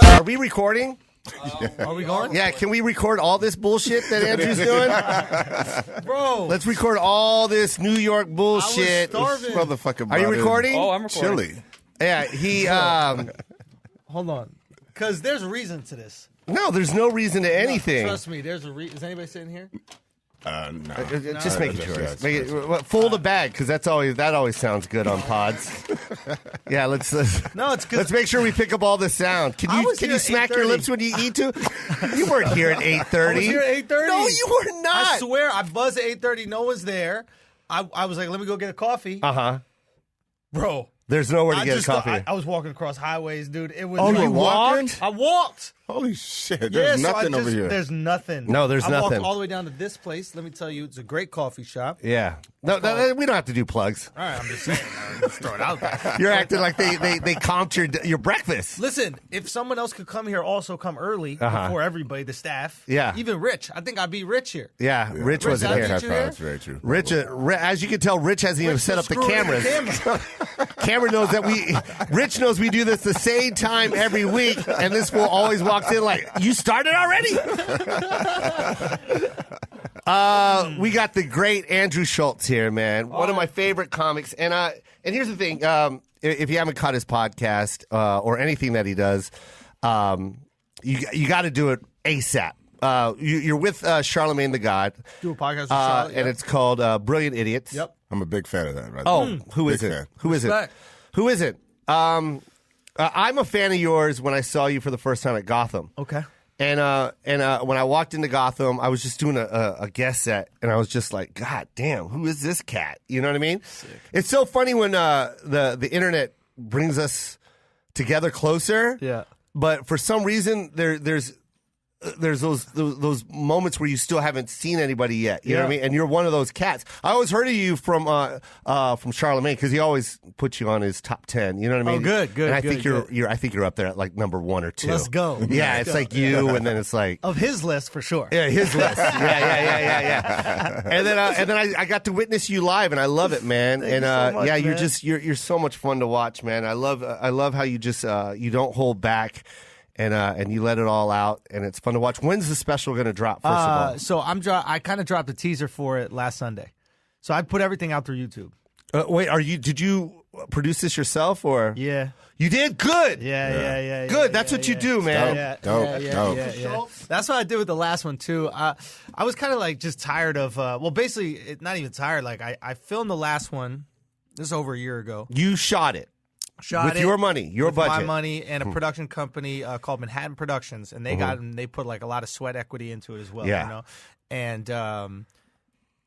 Are we recording? Are we going? Yeah, can we record all this bullshit that Andrew's doing? Bro. Let's record all this New York bullshit. I was starving. Motherfucker. Are you recording? Oh, I'm recording. Chili. Yeah, he, Hold on. Because there's a reason to this. no, there's no reason to anything. Trust me, there's a reason. Is anybody sitting here? No. Just making sure. Yes, Make it, fold a bag, because that always sounds good on pods. Yeah, let's No, it's good. let's make sure we pick up all the sound. Can I you was can here you at smack your 8:30. lips when you eat too? You weren't here at 8:30. I was here at 8:30. No, you were not. I swear, I buzzed at 8:30. No one's there. I was like, let me go get a coffee. Bro. There's nowhere to get a coffee. I was walking across highways, dude. It was. Oh, You you walked? I walked. Holy shit. Yeah, There's so nothing over here. There's nothing. No, there's I nothing. walked all the way down to this place. Let me tell you, it's a great coffee shop. Yeah. No, we don't have to do plugs. All right, I'm just saying. I'm just throwing it out there. You're acting like they comped your breakfast. Listen, if someone else could come here, also come early before everybody, the staff. Yeah. Even Rich. I think I'd be Rich here. Yeah, Rich wasn't I here. think you here? That's very true. Rich, as you can tell, Rich hasn't even set up the Screw cameras. Cameron knows that Rich knows we do this the same time every week, and this fool always walks in like, you started already? We got the great Andrew Schulz here, man. One of my favorite comics. And here's the thing. If you haven't caught his podcast or anything that he does, you got to do it ASAP. You're with Charlamagne the God. Do a podcast with Charlotte. And it's called Brilliant Idiots. Yep. I'm a big fan of that. Right Oh, who is Big it? fan. Who is it? Respect. Who is it? I'm a fan of yours when I saw you for the first time at Gotham. Okay. And when I walked into Gotham, I was just doing a guest set, and I was just like, God damn, who is this cat? You know what I mean? Sick. It's so funny when the internet brings us together closer. Yeah. But for some reason, there's those moments where you still haven't seen anybody yet. You know what I mean? And you're one of those cats. I always heard of you from Charlamagne, because he always puts you on his top 10. You know what I mean? Oh, good. And I good, think good. you're up there at like number 1 or 2. Let's go. Yeah, Let's it's go. like you, and then it's like Of his list, for sure. yeah, his list. Yeah. And then I got to witness you live, and I love it, man. Thank you so much, yeah, man. you're so much fun to watch, man. I love how you just you don't hold back. And you let it all out, and it's fun to watch. When's the special going to drop? First of all, So I kind of dropped a teaser for it last Sunday. So I put everything out through YouTube. wait, did you produce this yourself, or Yeah. you did? Good. Yeah. Good. That's what you do, man. Dope. Yeah. That's what I did with the last one too. I was kind of like just tired of. Basically, not even tired. Like I filmed the last one. This is over a year ago. You shot it. Shot with it your money, your with budget. my money, and a production company called Manhattan Productions, and they put like a lot of sweat equity into it as well. Yeah. You know,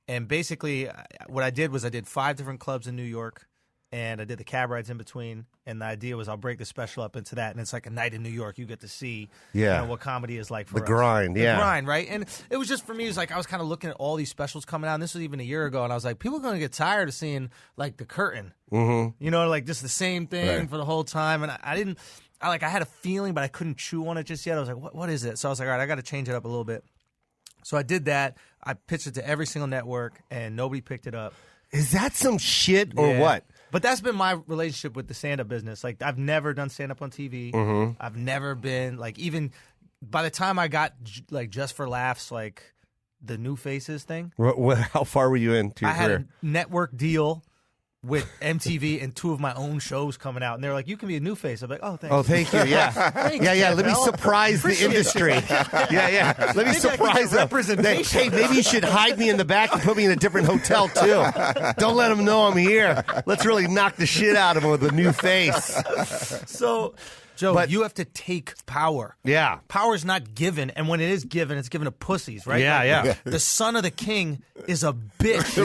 and basically what I did was I did 5 different clubs in New York, and I did the cab rides in between. And the idea was I'll break the special up into that, and it's like a night in New York. You get to see what comedy is like for The us. grind, The yeah. grind, right? And it was just for me, it was like I was kind of looking at all these specials coming out, and this was even a year ago, and I was like, people are going to get tired of seeing like The Curtain. Mm-hmm. You know, like just the same thing for the whole time. And I had a feeling, but I couldn't chew on it just yet. I was like, what is it? So I was like, all right, I got to change it up a little bit. So I did that. I pitched it to every single network, and nobody picked it up. Is that some shit or Yeah. what? But that's been my relationship with the stand-up business. Like, I've never done stand-up on TV. Mm-hmm. I've never been, like, even by the time I got, like, Just for Laughs, like, the New Faces thing. How far were you into your I had career? a network deal with MTV and 2 of my own shows coming out. And they were like, you can be a new face. I'm like, oh, thanks. Oh, thank you. Yeah. Thanks, Yeah. Let me Bell. surprise the Appreciate industry. Yeah. Let me Maybe I can surprise get them. representation. Hey, maybe you should hide me in the back and put me in a different hotel, too. Don't let them know I'm here. Let's really knock the shit out of them with a new face. So, Joe, But- you have to take power. Yeah. Power is not given, and when it is given, it's given to pussies, right? Yeah, yeah. The son of the king is a bitch.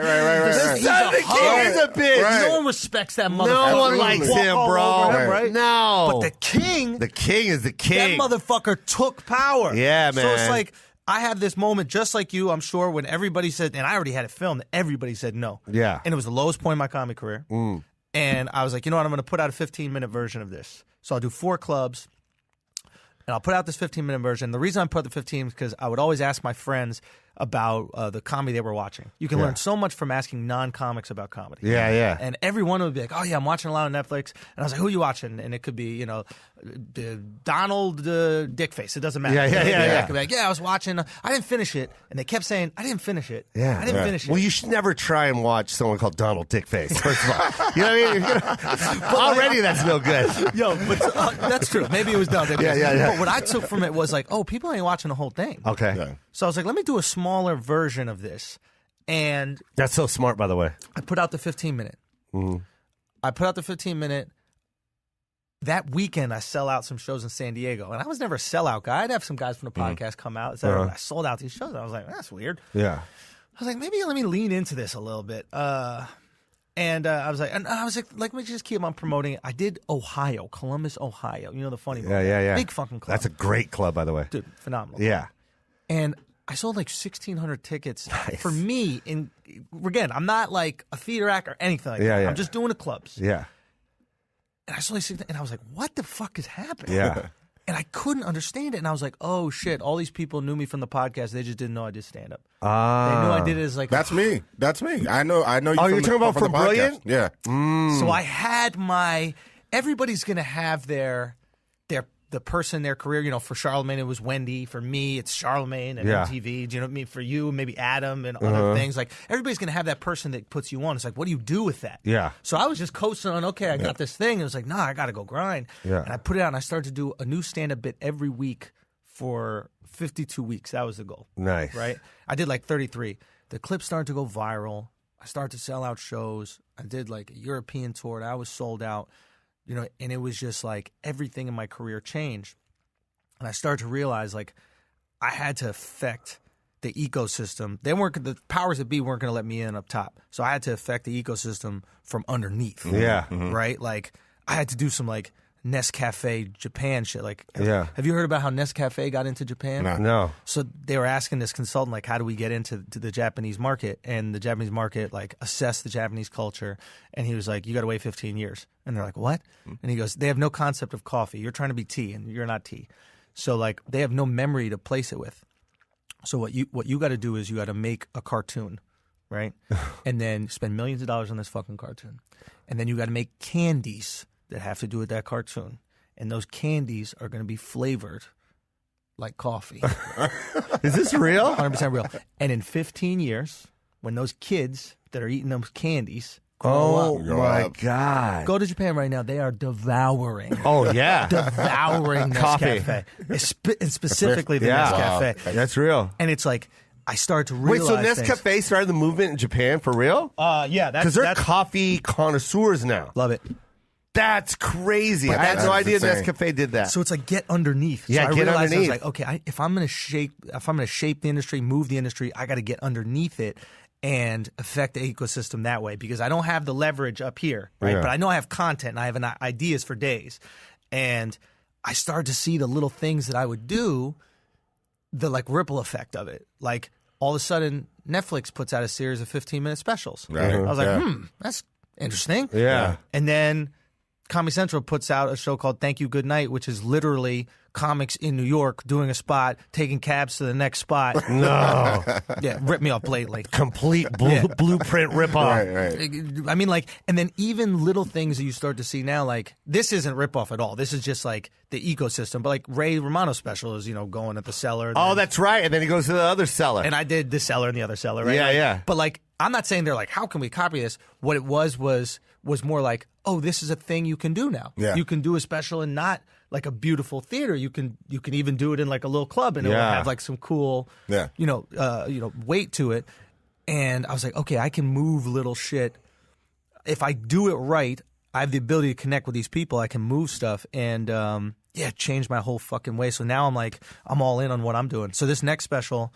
Right. He's Son of the a hoe. king is a bitch. Right. No one respects that motherfucker. No one Absolutely. likes Walk him, all bro. over him, right? No. But the king, The king is the king. that motherfucker took power. Yeah, So it's man. like, I have this moment just like you, I'm sure, when everybody said, and I already had it filmed, everybody said no. Yeah. And it was the lowest point in my comedy career. And I was like, you know what, I'm going to put out a 15-minute version of this. So I'll do 4 clubs, and I'll put out this 15-minute version. The reason I put the 15 is because I would always ask my friends, about the comedy they were watching. You can learn so much from asking non-comics about comedy. Yeah, yeah. And everyone would be like, "Oh yeah, I'm watching a lot on Netflix." And I was like, "Who are you watching?" And it could be, Donald Dickface. It doesn't matter. Yeah. I could be like, "Yeah, I was watching. I didn't finish it," and they kept saying, "I didn't finish it. Yeah. I didn't finish it." Well, you should never try and watch someone called Donald Dickface. First of all, you know what I mean? Already, that's no good. Yo, but that's true. Maybe it was Donald Dickface. Yeah. But what I took from it was like, oh, people ain't watching the whole thing. Okay, Yeah. So I was like, let me do a smaller version of this. And that's so smart, by the way. I put out the 15-minute. I put out the 15-minute. That weekend, I sell out some shows in San Diego. And I was never a sellout guy. I'd have some guys from the podcast come out. So I sold out these shows. And I was like, that's weird. Yeah. I was like, maybe let me lean into this a little bit. And I was like, let me just keep on promoting it. I did Ohio, Columbus, Ohio. You know the funny one. Yeah. Big fucking club. That's a great club, by the way. Dude, phenomenal. Yeah. And I sold like 1,600 tickets. For me. Again, I'm not like a theater act or anything like that. Yeah. I'm just doing the clubs. Yeah. And I saw these, and I was like, what the fuck is happening? Yeah. And I couldn't understand it. And I was like, oh shit, all these people knew me from the podcast. They just didn't know I did stand up. They knew I did it as like That's me. That's me. I know you. Oh, you're talking about from from the podcast. Brilliant? Yeah. So I had everybody's gonna have the person, their career. For Charlemagne, it was Wendy. For me, it's Charlemagne and MTV. Do you know what I mean? For you, maybe Adam and other things. Like, everybody's going to have that person that puts you on. It's like, what do you do with that? Yeah. So I was just coasting on, okay, I got this thing. It was like, nah, I got to go grind. Yeah. And I put it out, and I started to do a new stand-up bit every week for 52 weeks. That was the goal. Nice. Right? I did like 33. The clip started to go viral. I started to sell out shows. I did like a European tour. And I was sold out. And it was just like everything in my career changed. And I started to realize like I had to affect the ecosystem. The powers that be weren't going to let me in up top. So I had to affect the ecosystem from underneath. Yeah. Right? Like I had to do some like Nescafe Japan shit. Like, have you heard about how Nescafe got into Japan? No. So they were asking this consultant, like, how do we get into the Japanese market? And the Japanese market, like, assessed the Japanese culture. And he was like, you got to wait 15 years. And they're like, what? And he goes, they have no concept of coffee. You're trying to be tea, and you're not tea. So, like, they have no memory to place it with. So what you got to do is you got to make a cartoon, right? And then spend millions of dollars on this fucking cartoon. And then you got to make candies that have to do with that cartoon. And those candies are going to be flavored like coffee. Is this real? 100% real. And in 15 years, when those kids that are eating those candies Oh, grow my up. God. go to Japan right now, they are devouring. Oh, yeah. Devouring Coffee. Nescafe. And specifically the Nescafe. Wow. That's real. And it's like, I started to Wait, realize so Nescafe started the movement in Japan for real? Yeah, Because they're coffee connoisseurs now. Love it. That's crazy. But I had no that's idea insane. Nescafe did that. So it's like get underneath. Yeah, so I get realized underneath. I was like, okay, if I'm gonna shape the industry, move the industry, I got to get underneath it and affect the ecosystem that way because I don't have the leverage up here, right? Yeah. But I know I have content and I have ideas for days, and I started to see the little things that I would do, the like ripple effect of it. Like all of a sudden, Netflix puts out a series of 15-minute specials. Right. I was like, Yeah. that's interesting. Yeah. And then Comedy Central puts out a show called Thank You Good Night, which is literally comics in New York doing a spot, taking cabs to the next spot. No. Yeah, rip me off blatantly. Complete blueprint ripoff. Right. I mean, like, and then even little things that you start to see now, like, this isn't ripoff at all. This is just like the ecosystem. But like Ray Romano's special is, going at the cellar. Oh, that's right. And then he goes to the other cellar. And I did the cellar and the other cellar, right? Yeah, Like, yeah. But like, I'm not saying they're like, how can we copy this? What it was more like, oh, this is a thing you can do now. Yeah. You can do a special and not like a beautiful theater. You can even do it in like a little club and it will Yeah. have like some cool, Yeah. weight to it. And I was like, okay, I can move little shit. If I do it right, I have the ability to connect with these people. I can move stuff and change my whole fucking way. So now I'm like, I'm all in on what I'm doing. So this next special.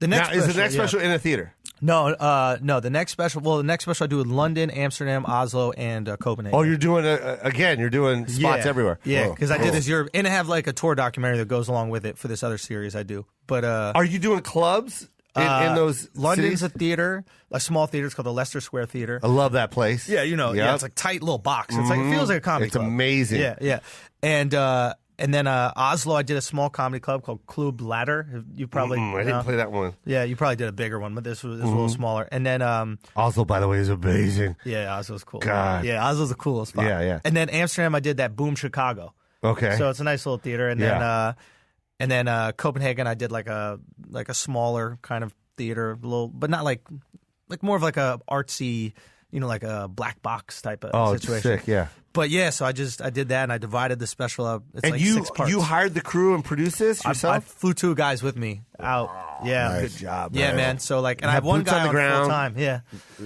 Is the next special in a theater? No, the next special. Well, the next special I do in London, Amsterdam, Oslo, and Copenhagen. Oh, you're doing you're doing spots everywhere. Yeah, Whoa. because I did this Europe, and I have like a tour documentary that goes along with it for this other series I do. But Are you doing clubs in those London's cities? a theater, a small theater. It's called the Leicester Square Theater. I love that place. Yeah, Yep. it's like tight little box. It's like it feels like a comedy It's club. amazing. Yeah. And then Oslo, I did a small comedy club called Club Ladder. You probably I didn't play that one. Yeah, you probably did a bigger one, but this was a little smaller. And then Oslo, by the way, is amazing. yeah, Oslo's cool. God. Yeah, Oslo's a cool spot. Yeah, yeah. And then Amsterdam, I did that Boom Chicago. Okay. So it's a nice little theater. And then Copenhagen, I did like a smaller kind of theater, but not like more of like a artsy, like a black box type of situation. Sick, yeah. But yeah, so I did that, and I divided the special up. It's And like you 6 parts. you hired the crew and produced this yourself? I flew 2 guys with me out. Yeah, nice. Good job, yeah, man. man. So like, and I have have one boots guy on the on ground. full time. Yeah.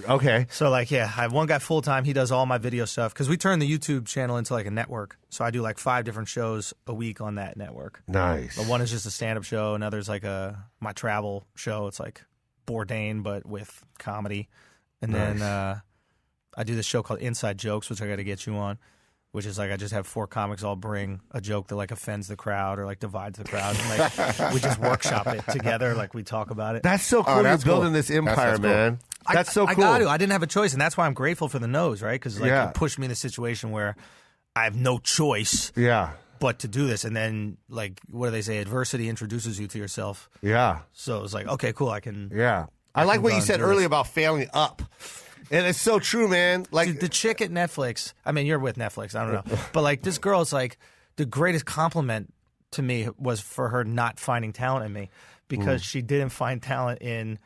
Okay. So like, yeah, I have one guy full time. He does all my video stuff because we turned the YouTube channel into like a network. So I do like 5 different shows a week on that network. Nice. But one is just a stand up show. Another's like my travel show. It's like Bourdain but with comedy. And then I do this show called Inside Jokes, which I got to get you on. Which is like I just have 4 comics all bring a joke that like offends the crowd or like divides the crowd. And, like we just workshop it together, like we talk about it. That's so cool. that's You're building cool. this empire, That's cool. man. That's so cool. I got to. I didn't have a choice, and that's why I'm grateful for the no's, right? Because like Yeah. it pushed me in a situation where I have no choice Yeah. but to do this. And then like what do they say? Adversity introduces you to yourself. Yeah. So it was like, okay, cool. I can. Yeah. I like can what go you and said do earlier this. about failing up. And it's so true, man. Like Dude, the chick at Netflix. I mean, you're with Netflix. I don't know, but like this girl is like the greatest compliment to me was for her not finding talent in me because she didn't find talent in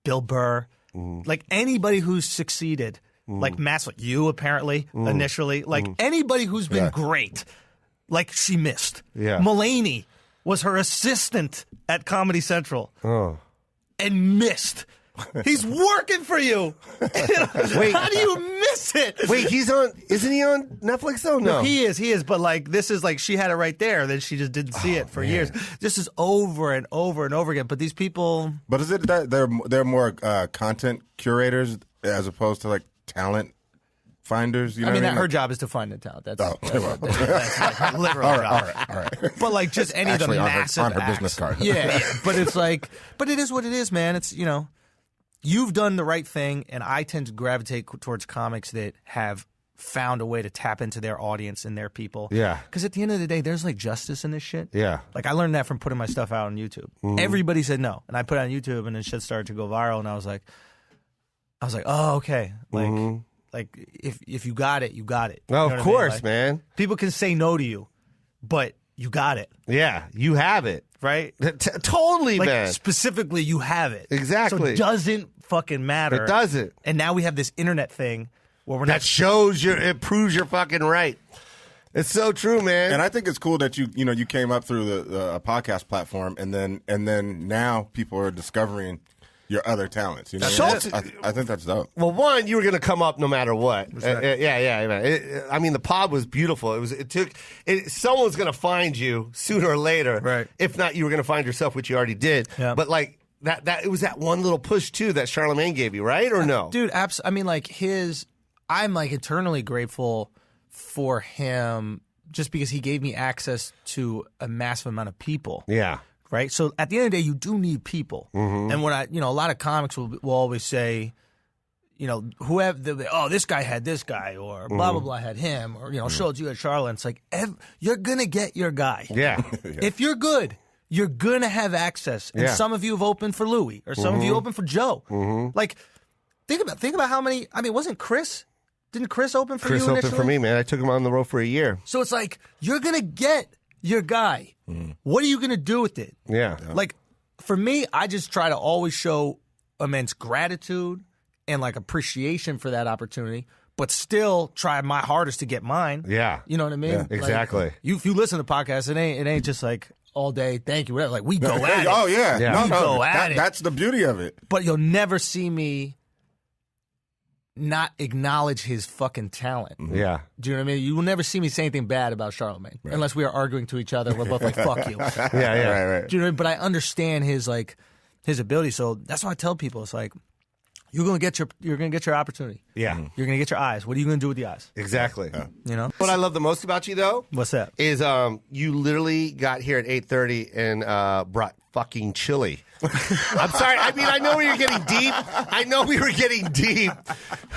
Bill Burr, like anybody who's succeeded, like Matt's, like you apparently initially, like anybody who's been great, like she missed. Yeah. Mulaney was her assistant at Comedy Central and missed. He's working for you. Wait. How do you miss it? wait, isn't he on Netflix though? No. He is, but like this is like she had it right there, then she just didn't see it for years. This is over and over and over again. But these people, But is it that they're more content curators as opposed to like talent finders? You know I mean, what I mean? her job is to find the talent. That's like her literal all job. right. But like just any of the Actually, on her- massive on her acts. business card. Yeah. But it's like, but it is what it is, man. It's you've done the right thing, and I tend to gravitate towards comics that have found a way to tap into their audience and their people. Yeah. Because at the end of the day, there's like justice in this shit. Yeah. Like I learned that from putting my stuff out on YouTube. Everybody said no, and I put it on YouTube, and then shit started to go viral, and I was like, oh, okay. Like if you got it, you got it. You Oh, know of what I mean? course, Like, man. People can say no to you, but you got it, Yeah, you have it. right? Totally, Like man. specifically, you have it. Exactly. So it doesn't fucking matter. It doesn't. And now we have this internet thing where we're That not. shows it proves you're fucking right. It's so true, man. And I think it's cool that you came up through the podcast platform, and then now people are discovering your other talents. You know, Schulz- I think that's dope. Well, one, you were going to come up no matter what. Yeah, man. I mean, the pod was beautiful. Someone's going to find you sooner or later. Right. If not, you were going to find yourself, which you already did. Yeah. But like that, it was that one little push too that Charlemagne gave you, right? Or no? Dude, I mean, like I'm like eternally grateful for him just because he gave me access to a massive amount of people. Yeah. Right? So at the end of the day, you do need people. And when a lot of comics will always say, whoever, this guy had this guy, or blah, blah, blah had him, or, Schultz, you had Charlotte. It's like, you're going to get your guy. Yeah. If you're good, you're going to have access. And some of you have opened for Louis, or some of you opened for Joe. Like, think about how many, wasn't Chris? Didn't Chris open for Chris you initially? opened for me, man. I took him on the road for a year. So it's like, you're going to get your guy. What are you going to do with it? Yeah. Like, for me, I just try to always show immense gratitude and, like, appreciation for that opportunity, but still try my hardest to get mine. Yeah. You know what I mean? Yeah. Like, Exactly. if you listen to podcasts, it ain't just like all day, thank you, whatever. Like, we go at it. Oh yeah, Yeah. We go at it. That's the beauty of it. But you'll never see me not acknowledge his fucking talent. Yeah. Do you know what I mean? You will never see me say anything bad about Charlemagne unless we are arguing to each other. We're both like, fuck you. Yeah. Right. Do you know what I mean? But I understand his ability. So that's why I tell people, it's like, you're gonna get your opportunity. Yeah. You're gonna get your eyes. What are you gonna do with the eyes? Exactly. You know? What I love the most about you, though, What's that? is you literally got here at 8:30 and brought fucking chili. I'm sorry. I mean, I know we were getting deep.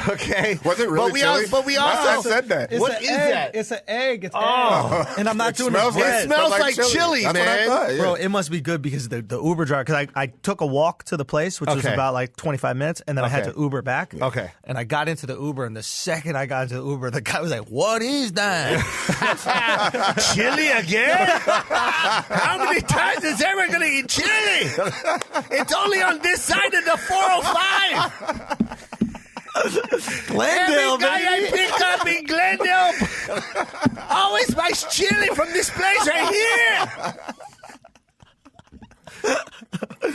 Okay. Was it really chili? But we also I said that. What is that? It's an egg. It's egg. And I'm not doing smells it. like- It smells like chili, That's man. what I thought, yeah. Bro, it must be good because the Uber driver, because I took a walk to the place, which was Okay. about like 25 minutes, and then I had Okay. to Uber back. Okay. And I got into the Uber, and the second I got into the Uber, the guy was like, "What is that?" Chili again? How many times is everyone going to eat chili? It's only on this side of the 405. Glendale, Every guy I baby. pick up in Glendale always buys chili from this place right here.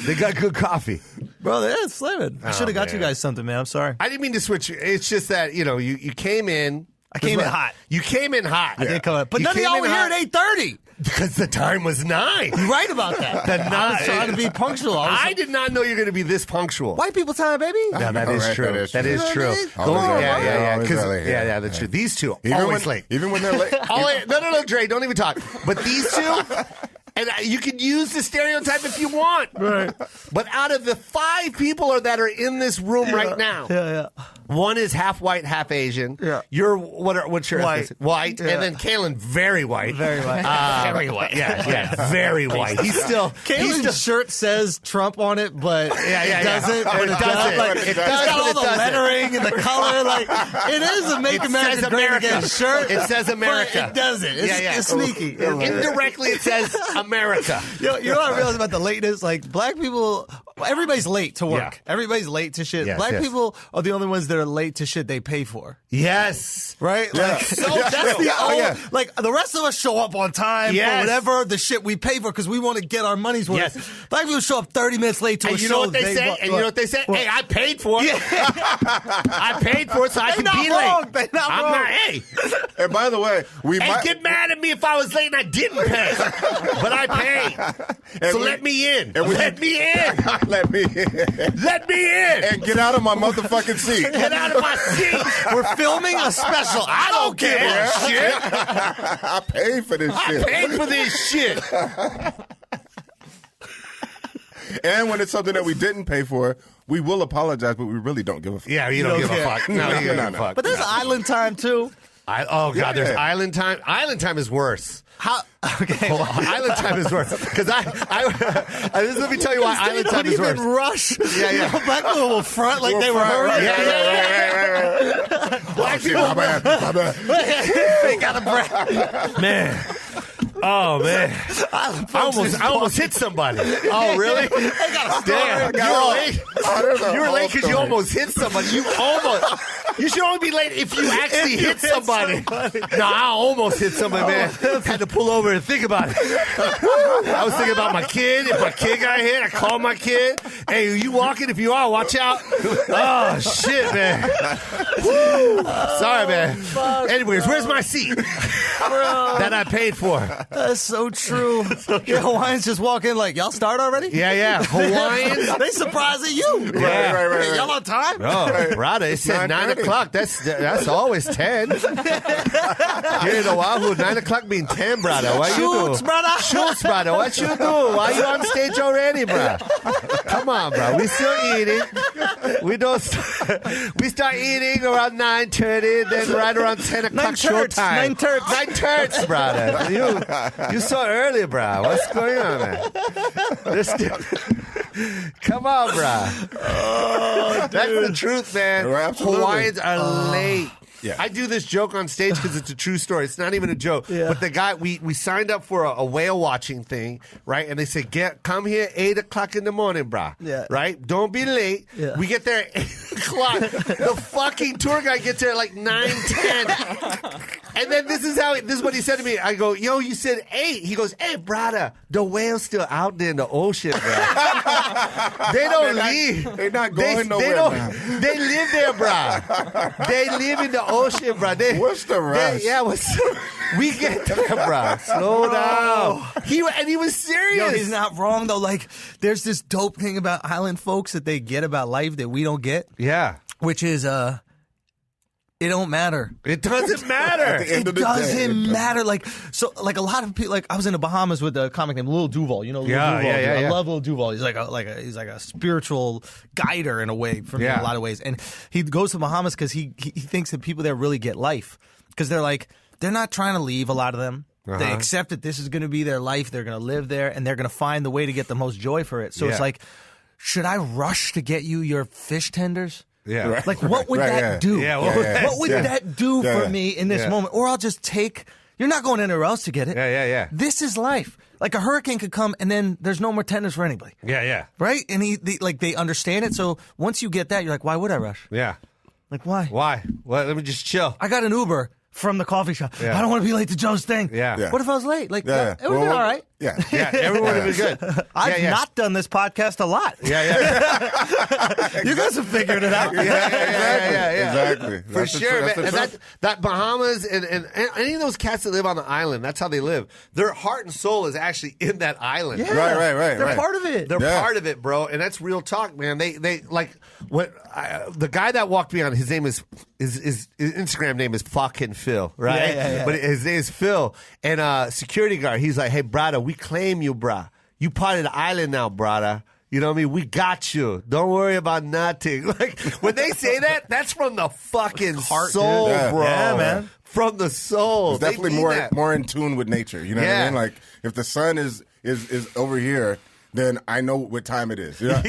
They got good coffee. Bro, that's slamming. I should have got man. you guys something, man. I'm sorry. I didn't mean to switch. It's just that, you came in. I came in hot. You came in hot. I did come up. But You none of came y'all in were here hot. at 8:30. Because the time was 9. You're right about that. I was trying to be punctual. I did not know you were going to be this punctual. White people time, baby. Yeah, that All is right, true. That is You true. know what I mean? Always early. Yeah. Always 'Cause- early, Yeah, that's true. These two, Even always when, late. Even when they're late. No, Dre, don't even talk. But these two, and you can use the stereotype if you want. Right. But out of the 5 people that are in this room right now, Yeah. one is half white, half Asian. Yeah. You're what's your White. ethnicity? White, Yeah. and then Kalen, very white. Very white. Very white. Yeah, very white. He's still. Kalen's shirt says Trump on it, but it doesn't. But it doesn't. Like, It it's does, got but all it the doesn't. lettering and the color. Like it is a Make It America says Great America. Again shirt. It says America. But it doesn't. It's, it's sneaky. Indirectly, it says America. You know what I realized about the lateness? Like black people, everybody's late to work. Yeah. Everybody's late to shit. Yes, Black yes. people are the only ones that are late to shit they pay for. Yes. Right? Yeah. Like, so that's the like the rest of us show up on time Yes. for whatever the shit we pay for because we want to get our money's worth. Yes. Black people show up 30 minutes late to And a you show. know what they say? And you know what they say? Hey, I paid for it. I paid for it so I They can not be wrong. late. They not I'm wrong. not. Hey, And by the way, we hey, might get mad at me if I was late and I didn't pay, but I paid. So let me in. Let me in. let me in. Let me in. And get out of my motherfucking seat. Get out of my seat. We're filming a special. I don't Give care. a shit. I paid for this I shit. paid for this shit. And when it's something that we didn't pay for, we will apologize, but we really don't give a fuck. Yeah, you don't give care. a fuck. No, you don't give a fuck. But there's island time too. Oh God, there's Yeah. island time. Island time is worse. How? Okay. Well, island time is worse because let me tell you why island time is worse. Rush. Yeah, yeah. Black people will front like they were hurrying. Yeah. Black people, My bad. They got a breath. man. Oh man, I almost hit somebody. Oh really? Damn, you were late. You were late because you almost hit somebody. You should only be late if you actually hit somebody. No, I almost hit somebody, man. Had to pull over and think about it. I was thinking about my kid. If my kid got hit, I called my kid. Hey, are you walking? If you are, watch out. Oh shit, man. Woo. Sorry, man. Anyways, where's my seat that I paid for? That's so true. Yeah, Hawaiians just walk in like, y'all start already? Yeah. Hawaiians. They surprised at you. Yeah. Right. Hey, y'all on time? Oh, brother, it said 9 o'clock. That's always 10. Here in Oahu, 9 o'clock mean 10, brother. What you Shoots, do? brother. Shoots, brother. What you do? Why you on stage already, bro? Come on, bro. We still eating. We don't. We start eating around 9:30, then right around 10 o'clock 9 turds, showtime. 9 turds. 9 turds, brother. You so early, bro. What's going on, man? Come on, bro. Oh, that's the truth, man. Absolutely. Hawaiians are late. Yeah. I do this joke on stage because it's a true story. It's not even a joke. Yeah. But the guy, we signed up for a whale watching thing, right? And they said, come here 8 o'clock in the morning, brah. Yeah. Right? Don't be late. Yeah. We get there at 8 o'clock. The fucking tour guide gets there at like 9:10. And then this is what he said to me. I go, yo, you said 8. He goes, hey, brother, the whale's still out there in the ocean, bro. They don't leave. They're not going nowhere now. They live there, bro. They live in the ocean, bro. What's the rush? We get there, bro. Slow down. He was serious. Yo, he's not wrong, though. Like, there's this dope thing about island folks that they get about life that we don't get, Yeah. which is, It don't matter. It doesn't matter. At the end of the day, Doesn't matter. Like a lot of people. Like I was in the Bahamas with a comic named Lil Duval. You know, Lil Duval. I love Lil Duval. He's like a spiritual guider in a way for me in a lot of ways. And he goes to the Bahamas because he thinks that people there really get life because they're not trying to leave. A lot of them. They accept that this is going to be their life. They're going to live there, and they're going to find the way to get the most joy for it. So it's like, should I rush to get you your fish tenders? Yeah. Right. Like, what would that do? Yeah, what would that do for me in this moment? Or I'll just take. You're not going anywhere else to get it. Yeah. This is life. Like a hurricane could come, and then there's no more tenders for anybody. Yeah. Right? And they understand it. So once you get that, you're like, why would I rush? Yeah. Like, why? Why? Well, let me just chill. I got an Uber from the coffee shop. Yeah. I don't want to be late to Joe's thing. Yeah. What if I was late? Like, Yeah. it would have been all right. Yeah. Yeah, everyone would be good. I've not done this podcast a lot. Yeah. You guys have figured it out. Yeah. Exactly. For That's the sure, truth. man. That's the And truth. that Bahamas and any of those cats that live on the island, that's how they live. Their heart and soul is actually in that island. Yeah. Right. They're part of it. They're part of it, bro, and that's real talk, man. They like the guy that walked me on. His name is his Instagram name is fucking Phil, right? Yeah. But his name is Phil, and security guard. He's like, "Hey, brother, we claim you, brah. You part of the island now, brother." You know what I mean? We got you. Don't worry about nothing. Like when they say that, that's from the fucking soul, dude. bro. Yeah, man. From the soul. It's definitely They mean that. more in tune with nature. You know what I mean? Like if the sun is over here, then I know what time it is. You know?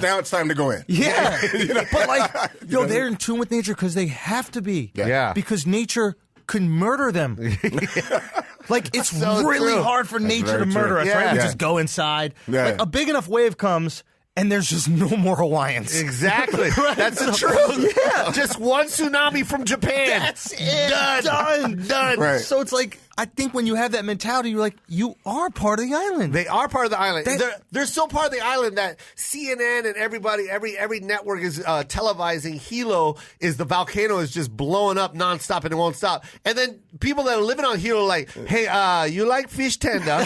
Now it's time to go in. Yeah. You know? But like, they're in tune with nature because they have to be. Yeah. Because nature can murder them. Like, it's So really true. hard for nature to very true. murder us, Yeah. right? We Yeah. just go inside. Yeah. Like, a big enough wave comes, and there's just no more Hawaiians. Exactly. That's the truth. Yeah. Just one tsunami from Japan. That's it. Done. Right. So it's like, I think when you have that mentality, you're like, you are part of the island. They are part of the island. They- They're so part of the island that CNN and everybody, every network is televising Hilo is the volcano is just blowing up nonstop and it won't stop. And then people that are living on Hilo are like, hey, you like fish tender?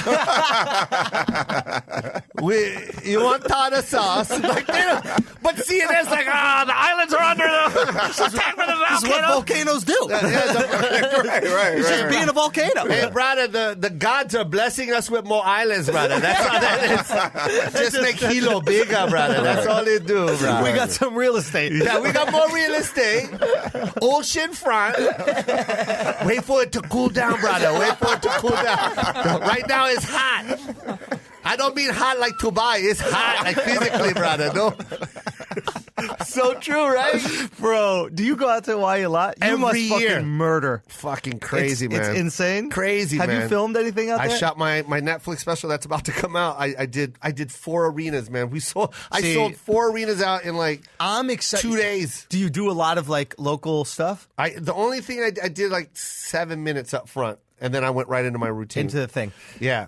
You want tartar sauce? Like, but CNN's like, the islands are under the attack by the volcano. This is what volcanoes do. right. It's just being a volcano. Hey, brother, the gods are blessing us with more islands, brother. That's all that is. Just make Hilo bigger, brother. That's all they do, brother. We got some real estate. Yeah, we got more real estate. Ocean front. Wait for it to cool down, brother. Wait for it to cool down. Right now it's hot. I don't mean hot like Dubai. It's hot like physically, brother. No. So true, right? Bro, do you go out to Hawaii a lot? You Every must year. fucking murder. Fucking crazy, man. It's insane. Crazy, Have man. you filmed anything out there? I shot my Netflix special that's about to come out. I did 4 arenas, man. I sold 4 arenas out in like I'm excited. 2 days. Do you do a lot of like local stuff? The only thing I did like 7 minutes up front, and then I went right into my routine. Into the thing. Yeah.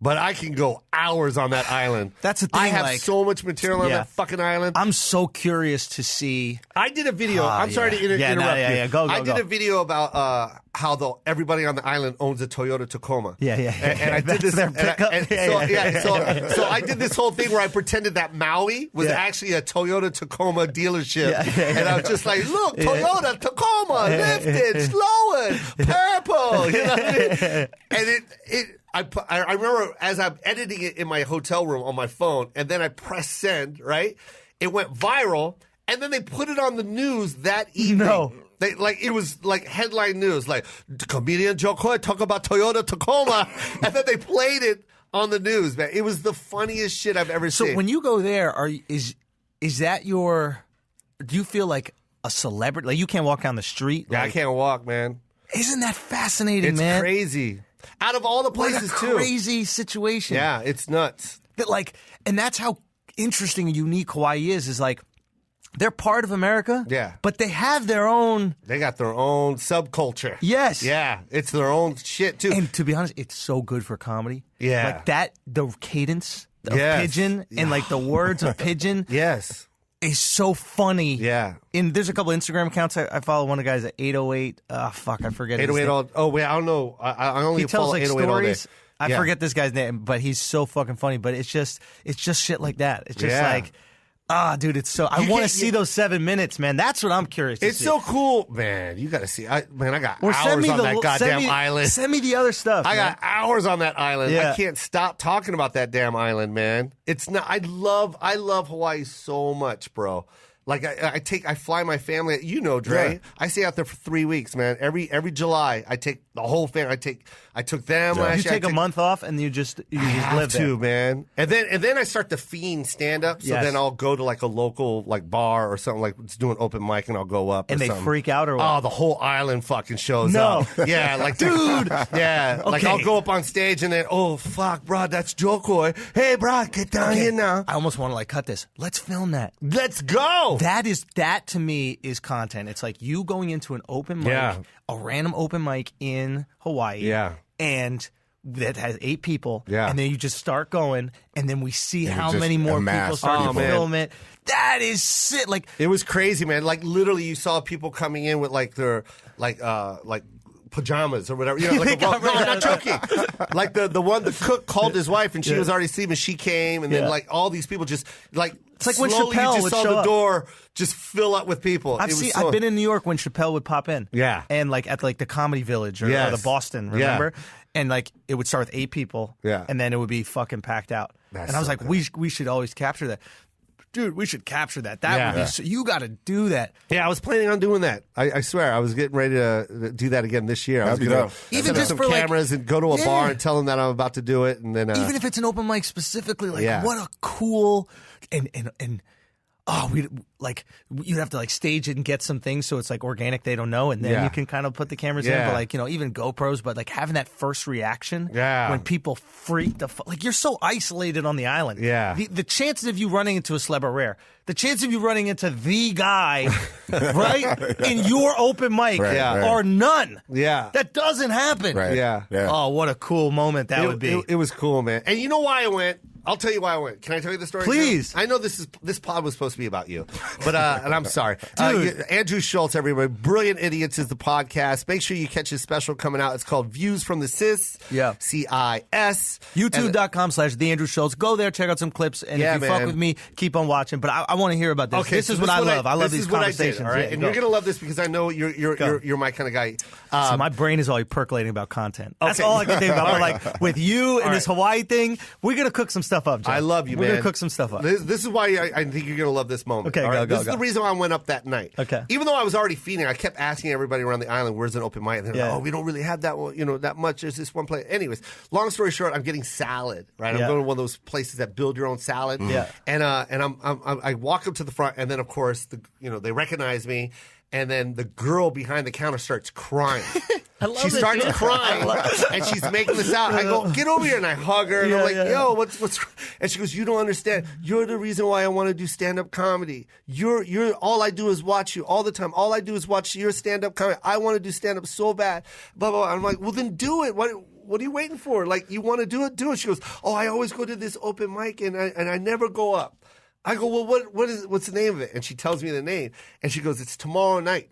But I can go hours on that island. That's the thing, I have like- so much material on Yeah. that fucking island. I'm so curious to see. I did a video. I'm sorry to interrupt you. Go, I did go. a video about how everybody on the island owns a Toyota Tacoma. Yeah. And I did That's this. their and I- pickup. and so I did this whole thing where I pretended that Maui was actually a Toyota Tacoma dealership, and I was just like, "Look, Toyota Tacoma, lifted, slowing, purple." You know what I mean? And I remember as I'm editing it in my hotel room on my phone, and then I pressed send, right? It went viral, and then they put it on the news that evening. No. It was like headline news, like comedian Jo Koy talk about Toyota Tacoma, and then they played it on the news, man. It was the funniest shit I've ever seen. So when you go there, is that your? Do you feel like a celebrity? Like you can't walk down the street? I Like, can't walk, man. Isn't that fascinating, It's man? crazy. Out of all the What places, a too. crazy situation. Yeah, it's nuts. That and that's how interesting and unique Hawaii is. Is like they're part of America. Yeah. But they have their own. They got their own subculture. Yes. Yeah, it's their own shit, too. And to be honest, it's so good for comedy. Yeah. Like that, the cadence of Yes. Pigeon and like the words of Pigeon Yes. is so funny. Yeah. And there's a couple Instagram accounts. I follow one of the guys at 808. I forget his 808 name. all. Oh, wait, I don't know. I only He tells follow like 808 all day. stories. I Yeah. forget this guy's name, but he's so fucking funny. But it's just shit like that. It's just Yeah. like Dude, it's so. I want to see those 7 minutes, man. That's what I'm curious to see. It's so cool, man. You got to see. I got Or hours on that goddamn island. Send me the other stuff. I got hours on that island. Yeah. I can't stop talking about that damn island, man. It's not. I love Hawaii so much, bro. Like I fly my family. You know, Dre. Yeah. I stay out there for 3 weeks, man. Every July, I take the whole family. I took them last year. You take a month off and you just live there, man. And then I start to fiend stand up. So then I'll go to like a local like bar or something, like it's doing open mic, and I'll go up. And they something. Freak out or what? Oh, the whole island fucking shows up. Yeah, like dude. Yeah, okay. Like I'll go up on stage and then fuck, bro, that's Jo Koy. Hey, bro, get down here now. I almost want to like cut this. Let's film that. Let's go. That to me is content. It's like you going into an open mic, a random open mic in Hawaii, and that has 8 people, and then you just start going, and then we see how many more people start to film it. That is sick. Like it was crazy, man. Like literally, you saw people coming in with like their like pajamas or whatever. You know, like no, I'm not joking. Like the cook called his wife and she was already sleeping. She came and then like all these people just like. It's like when slowly Chappelle you just would saw show the up. door just fill up with people. I've been in New York when Chappelle would pop in. Yeah. And like at like the Comedy Village or the Boston, remember? Yeah. And like it would start with 8 people. Yeah. And then it would be fucking packed out. And I was like, we should always capture that. Dude, we should capture that. That would be so, you got to do that. Yeah, I was planning on doing that. I swear, I was getting ready to do that again this year. I was going to even set just up for some cameras and go to a bar and tell them that I'm about to do it, and then even if it's an open mic specifically, like what a cool and we like you'd have to like stage it and get some things so it's like organic, they don't know, and then you can kind of put the cameras in. But like even GoPros, but like having that first reaction when people freak the like you're so isolated on the island. The chances of you running into a celeb are rare. The chance of you running into the guy right in your open mic are none. That doesn't happen. Oh, what a cool moment that would be. It was cool, man. And you know why I went? I'll tell you why I went. Can I tell you the story? Please. I know this pod was supposed to be about you, but and I'm sorry. Andrew Schulz, everybody. Brilliant Idiots is the podcast. Make sure you catch his special coming out. It's called Views From The Cis. CIS. YouTube.com/The Andrew Schulz. Go there, check out some clips, and if you fuck with me, keep on watching. But I want to hear about this. Okay, this is what I love. I love these conversations. All right, and you're gonna love this because I know you're my kind of guy. So my brain is always percolating about content. That's all I can think about. But like with you and this Hawaii thing, we're gonna cook some stuff up, Joe. I love you, man. We're going to cook some stuff up. This is why I think you're going to love this moment. Okay, go. This is the reason why I went up that night. Okay. Even though I was already feeding, I kept asking everybody around the island, where's an open mic? And they're like, we don't really have that, that much. There's this one place. Anyways, long story short, I'm getting salad, right? I'm going to one of those places that build your own salad. And I walk up to the front, and then, of course, they recognize me. And then the girl behind the counter starts crying. She starts crying, and she's making this out. I go, get over here, and I hug her, and I'm like, yo, what's? And she goes, you don't understand. You're the reason why I want to do stand-up comedy. You're all I do is watch you all the time. All I do is watch your stand-up comedy. I want to do stand-up so bad. Blah, blah, blah. I'm like, well, then do it. What are you waiting for? Like, you want to do it? Do it. She goes, I always go to this open mic, and I never go up. I go, well, what's the name of it? And she tells me the name, and she goes, it's tomorrow night.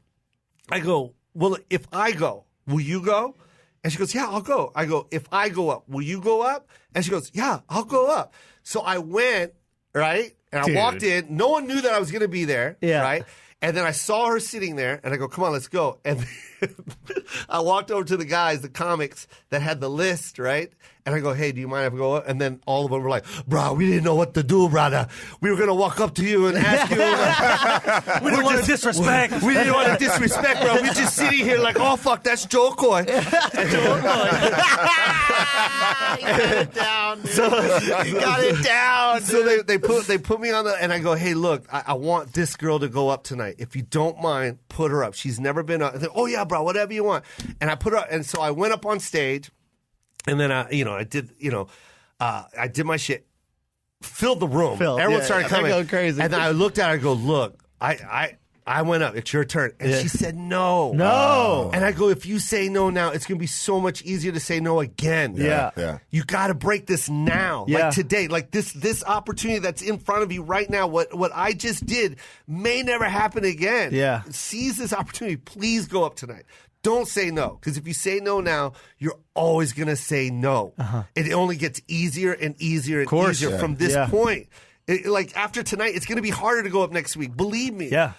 I go, well, if I go, will you go? And she goes, yeah, I'll go. I go, if I go up, will you go up? And she goes, yeah, I'll go up. So I went, right? And I walked in. No one knew that I was going to be there, right? And then I saw her sitting there, and I go, come on, let's go. And I walked over to the guys, the comics that had the list, right? And I go, hey, do you mind if I go up? And then all of them were like, bro, we didn't know what to do, brother. We were going to walk up to you and ask you. We didn't want to disrespect. We didn't want to disrespect, bro. We're just sitting here like, oh, fuck, that's Jo Koy. Jo Koy. You got it down. So they put me on and I go, hey, look, I want this girl to go up tonight. If you don't mind, put her up. She's never been up. Oh, yeah, bro, whatever you want. And I put her up. And so I went up on stage. And then I did my shit, filled the room. Everyone started coming. Going crazy. And then I looked at her, I go, look, I went up. It's your turn. And she said no. No. And I go, if you say no now, it's going to be so much easier to say no again. Yeah. You got to break this now. Yeah. Like today. Like this opportunity that's in front of you right now. What I just did may never happen again. Yeah. Seize this opportunity. Please go up tonight. Don't say no, because if you say no now, you're always going to say no. It only gets easier and easier and easier from this point. Like after tonight, it's going to be harder to go up next week. Believe me. Yeah.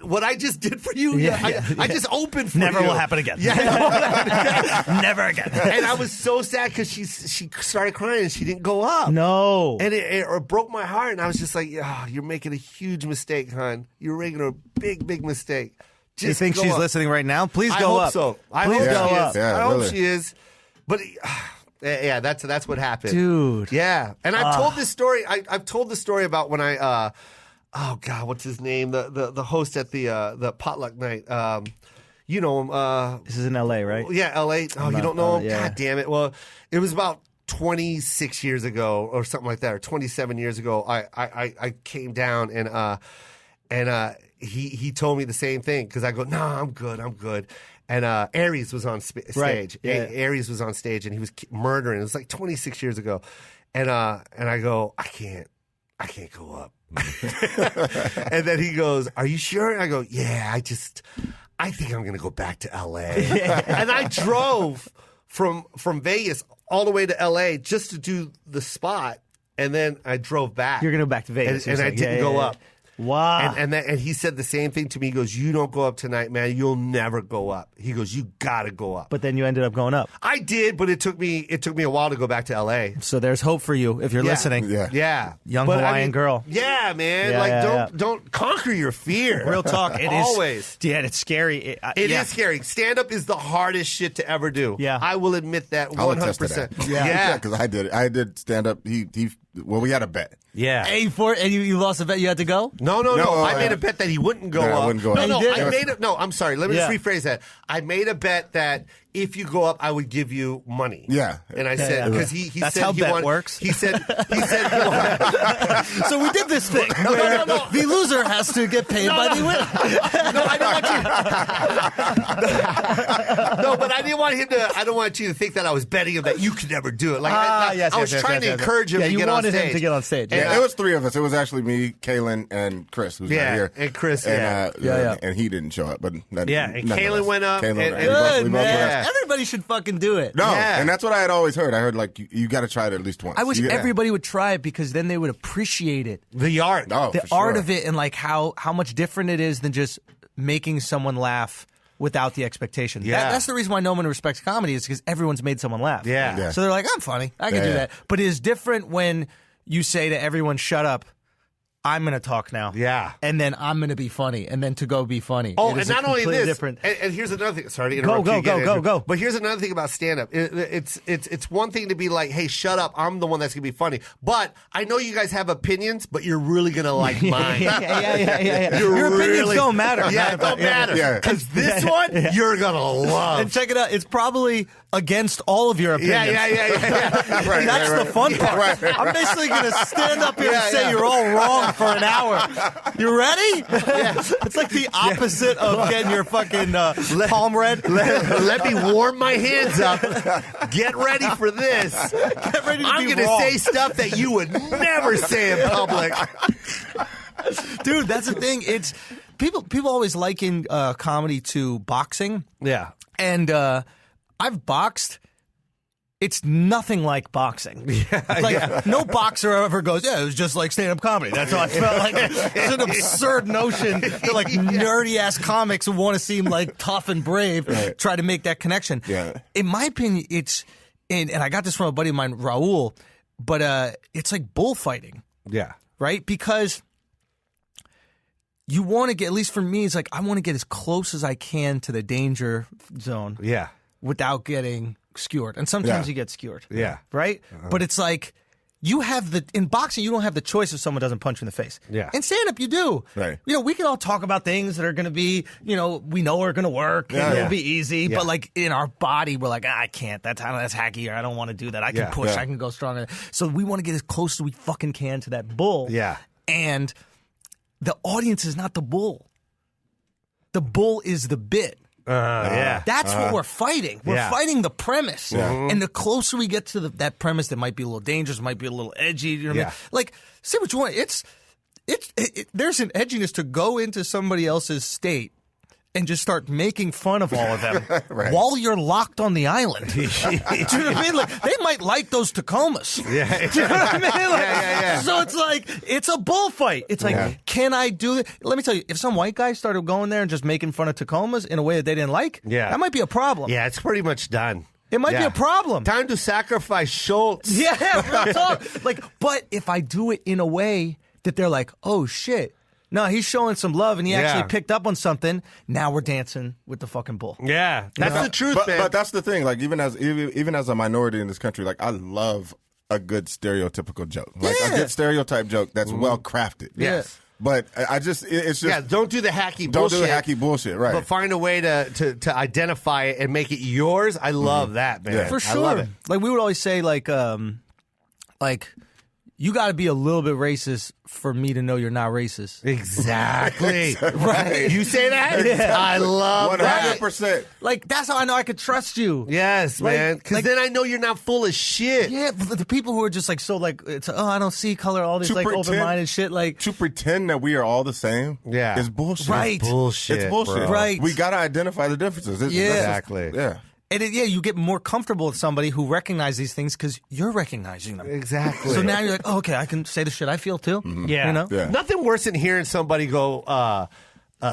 What I just did for you, I just opened for Never you. will happen again. Yeah. Never again. And I was so sad because she started crying and she didn't go up. No. And it broke my heart. And I was just like, oh, you're making a huge mistake, hon. You're making a big, big mistake. Do you Just think go she's up. listening right now? Please I go hope up. so. I Please hope go she up. is. Yeah, I hope really. she is. But yeah, that's what happened, Dude. Yeah, and I've told this story. I've told the story about when I, oh God, what's his name? The host at the potluck night. You know him. This is in L.A., right? Yeah, L.A. Oh, you don't know him? yeah. God damn it. Well, it was about 26 years ago or something like that, or 27 years ago. I came down and he told me the same thing because I go, no, I'm good. And Aries was on stage. Right, yeah. Aries was on stage and he was murdering. It was like 26 years ago. And I go, I can't go up. And then he goes, are you sure? And I go, yeah, I think I'm going to go back to LA. And I drove from Vegas all the way to LA just to do the spot. And then I drove back. You're going to go back to Vegas. And I didn't go up. Wow. And he said the same thing to me. He goes, you don't go up tonight, man. You'll never go up. He goes, you got to go up. But then you ended up going up. I did, but it took me a while to go back to L.A. So there's hope for you if you're listening. Yeah. Young But, Hawaiian girl. Yeah, man. Yeah, Don't conquer your fear. Real talk. It is Always. Yeah, it's scary. It is scary. Stand up is the hardest shit to ever do. Yeah. I will admit that 100%. I'll attest to that. Yeah. because I did it. I did stand up. Well, we had a bet. Yeah. And you lost a bet you had to go? No. No, I made a bet that he wouldn't go No, I up. wouldn't go up. No, You did? I made it. No, I'm sorry. Let me Yeah. just rephrase that. I made a bet that if you go up, I would give you money. Yeah. And I said because he That's said how he bet wanted, works. He said he wanted. So we did this thing where the loser has to get paid by the winner. No, I don't want you. No, but I didn't want him to. I don't want you to think that I was betting him that you could never do it. Like I was trying to encourage him to you get on wanted stage. him to get on stage. Yeah, it was three of us. It was actually me, Kaylin, and Chris, who's not here. And Chris, and, Yeah. and he didn't show up. But and nonetheless. Kaylin went up. Kaylin, and we Good, both man. went up. Everybody should fucking do it. No, Yeah. and that's what I had always heard. I heard like you got to try it at least once. I wish Yeah. everybody would try it because then they would appreciate it. the art. Oh, The for art sure. of it and like how much different it is than just making someone laugh without the expectation. Yeah. That's the reason why no one respects comedy is because everyone's made someone laugh. Yeah. Yeah. So they're like, I'm funny. I can do Yeah. that. But it is different when you say to everyone, shut up. I'm going to talk now. Yeah. And then I'm going to be funny. And then to go be funny. Oh, It and is a not only completely this, different. and here's another thing. Sorry to interrupt Go, you again, go, Andrew. go. But here's another thing about stand-up. It's one thing to be like, hey, shut up. I'm the one that's going to be funny. But I know you guys have opinions, but you're really going to like mine. yeah. You're Your opinions really- don't matter. Yeah, it don't matter. Yeah. Because this one, you're going to love. And check it out. It's probably against all of your opinions. Yeah. Right, That's right, the fun right. part. Right. I'm basically going to stand up here Yeah, and say yeah. you're all wrong for an hour. You ready? It's like the opposite of getting your fucking palm read. Let me warm my hands up. Get ready for this. Get ready to I'm be going to wrong. say stuff that you would never say in public. Dude, that's the thing. It's people always liken comedy to boxing. Yeah. And I've boxed. It's nothing like boxing. No boxer ever goes, yeah, it was just like stand-up comedy. That's how I felt like. It's an absurd notion that like nerdy-ass comics who want to seem like tough and brave try to make that connection. Yeah. In my opinion, it's, and I got this from a buddy of mine, Raul, but it's like bullfighting, Yeah. right? Because you want to get, at least for me, it's like I want to get as close as I can to the danger zone Yeah. without getting skewered. And sometimes Yeah. you get skewered. Yeah. Right? But it's like you have in boxing, you don't have the choice if someone doesn't punch you in the face. Yeah. In stand up, you do. Right. We can all talk about things that are going to be, we know are going to work. Yeah, and yeah. it'll be easy. Yeah. But like in our body, we're like, I can't. That's hacky, or I don't want to do that. I can Yeah. push. Yeah. I can go stronger. So we want to get as close as we fucking can to that bull. Yeah. And the audience is not the bull. The bull is the bit. Yeah. That's what we're fighting. We're Yeah. fighting the premise. Yeah. And the closer we get to that premise that might be a little dangerous, might be a little edgy, you know what I Yeah. mean? Like, say what you want. There's an edginess to go into somebody else's state and just start making fun of all of them while you're locked on the island. Do you know what I mean? Like, they might like those Tacomas. Yeah. Do you know what I mean? Like, Yeah. So it's like, it's a bullfight. It's like, can I do it? Let me tell you, if some white guy started going there and just making fun of Tacomas in a way that they didn't like, that might be a problem. Yeah, it's pretty much done. It might be a problem. Time to sacrifice Schulz. Yeah, real talk. Like, but if I do it in a way that they're like, oh shit, no, he's showing some love and he actually picked up on something. Now we're dancing with the fucking bull. Yeah, that's the truth, man. But that's the thing. Like, even as a minority in this country, like, I love a good stereotypical joke, like a good stereotype joke that's well crafted. Yes. But it's just don't do the hacky bullshit. Don't do the hacky bullshit, right? But find a way to identify it and make it yours. I love that, man. Yeah. For sure. I love it. Like, we would always say, like you got to be a little bit racist for me to know you're not racist. Exactly. Right. You say that? Yeah. I love that. 100%. Like, that's how I know I could trust you. Yes, man. Because then I know you're not full of shit. Yeah, but the people who are just like so like, it's I don't see color, all this To like pretend- open-minded shit, like To pretend that we are all the same, is bullshit. Right. Bullshit. It's bullshit. bro. Right. We gotta identify the differences. Exactly. Yeah. and you get more comfortable with somebody who recognizes these things because you're recognizing them. Exactly. So now you're like, oh, okay, I can say the shit I feel too. Yeah. You know? Yeah. Nothing worse than hearing somebody go,